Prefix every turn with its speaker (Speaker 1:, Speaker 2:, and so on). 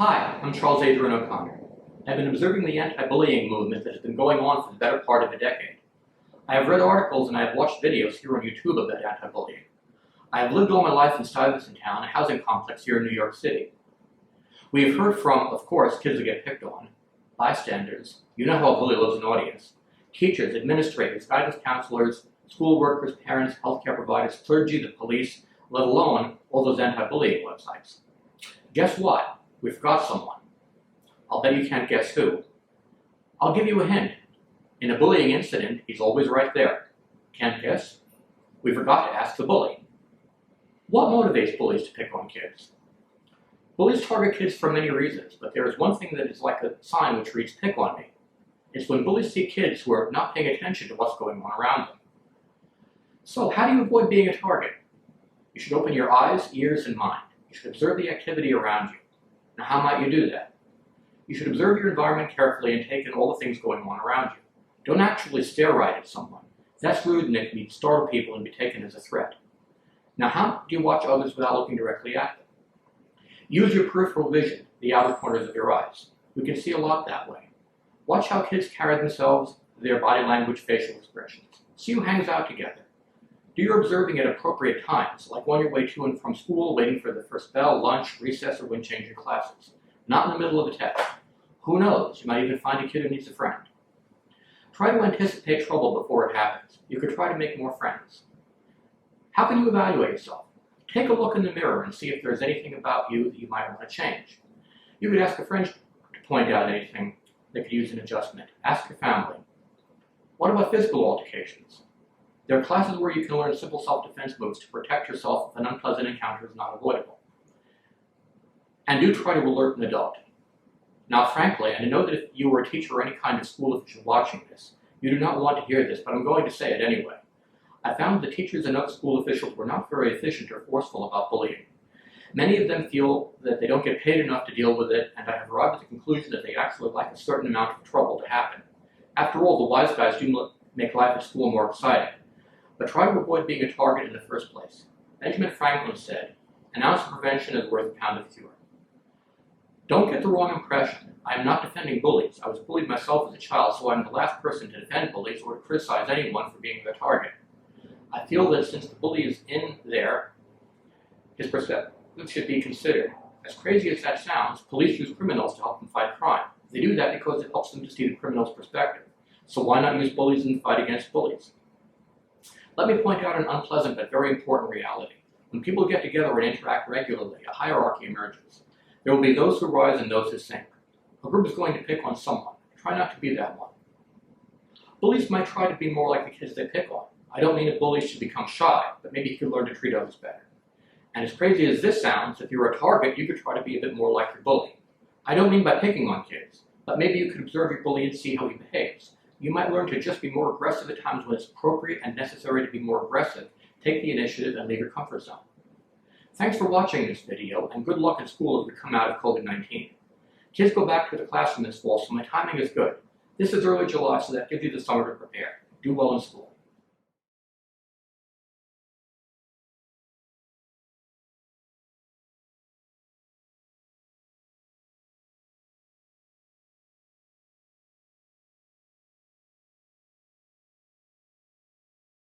Speaker 1: Hi, I'm Charles Adrian O'Connor. I've been observing the anti-bullying movement that has been going on for the better part of a decade. I have read articles and I have watched videos here on YouTube about anti-bullying. I have lived all my life in Stuyvesant Town, a housing complex here in New York City. We have heard from, of course, kids who get picked on, bystanders, you know how a bully loves an audience, teachers, administrators, guidance counselors, school workers, parents, healthcare providers, clergy, the police, let alone all those anti-bullying websites. Guess what? We forgot someone. I'll bet you can't guess who. I'll give you a hint. In a bullying incident, he's always right there. Can't guess? We forgot to ask the bully. What motivates bullies to pick on kids? Bullies target kids for many reasons, but there is one thing that is like a sign which reads "pick on me." It's when bullies see kids who are not paying attention to what's going on around them. So how do you avoid being a target? You should open your eyes, ears, and mind. You should observe the activity around you. Now, how might you do that? You should observe your environment carefully and take in all the things going on around you. Don't actually stare right at someone. That's rude and it can startle people and be taken as a threat. Now, how do you watch others without looking directly at them? Use your peripheral vision, the outer corners of your eyes. We can see a lot that way. Watch how kids carry themselves, their body language, facial expressions. See who hangs out together. Do your observing at appropriate times, like on your way to and from school, waiting for the first bell, lunch, recess, or when changing classes. Not in the middle of a test. Who knows, you might even find a kid who needs a friend. Try to anticipate trouble before it happens. You could try to make more friends. How can you evaluate yourself? Take a look in the mirror and see if there's anything about you that you might want to change. You could ask a friend to point out anything that could use an adjustment. Ask your family. What about physical altercations? There are classes where you can learn simple self-defense moves to protect yourself if an unpleasant encounter is not avoidable. And do try to alert an adult. Now, frankly, and I know that if you were a teacher or any kind of school official watching this, you do not want to hear this, but I'm going to say it anyway. I found that teachers and other school officials were not very efficient or forceful about bullying. Many of them feel that they don't get paid enough to deal with it, and I have arrived at the conclusion that they actually like a certain amount of trouble to happen. After all, the wise guys do make life at school more exciting. But try to avoid being a target in the first place. Benjamin Franklin said, "An ounce of prevention is worth a pound of cure." Don't get the wrong impression. I am not defending bullies. I was bullied myself as a child, so I'm the last person to defend bullies or to criticize anyone for being their target. I feel that since the bully is in there, his perspective should be considered. As crazy as that sounds, police use criminals to help them fight crime. They do that because it helps them to see the criminal's perspective. So why not use bullies in the fight against bullies? Let me point out an unpleasant but very important reality. When people get together and interact regularly, a hierarchy emerges. There will be those who rise and those who sink. A group is going to pick on someone. Try not to be that one. Bullies might try to be more like the kids they pick on. I don't mean that bullies should become shy, but maybe you could learn to treat others better. And as crazy as this sounds, if you're a target, you could try to be a bit more like your bully. I don't mean by picking on kids, but maybe you could observe your bully and see how he behaves. You might learn to just be more aggressive at times when it's appropriate and necessary to be more aggressive. Take the initiative and leave your comfort zone. Thanks for watching this video, and good luck in school as we come out of COVID-19. Kids go back to the classroom this fall, so my timing is good. This is early July, so that gives you the summer to prepare. Do well in school.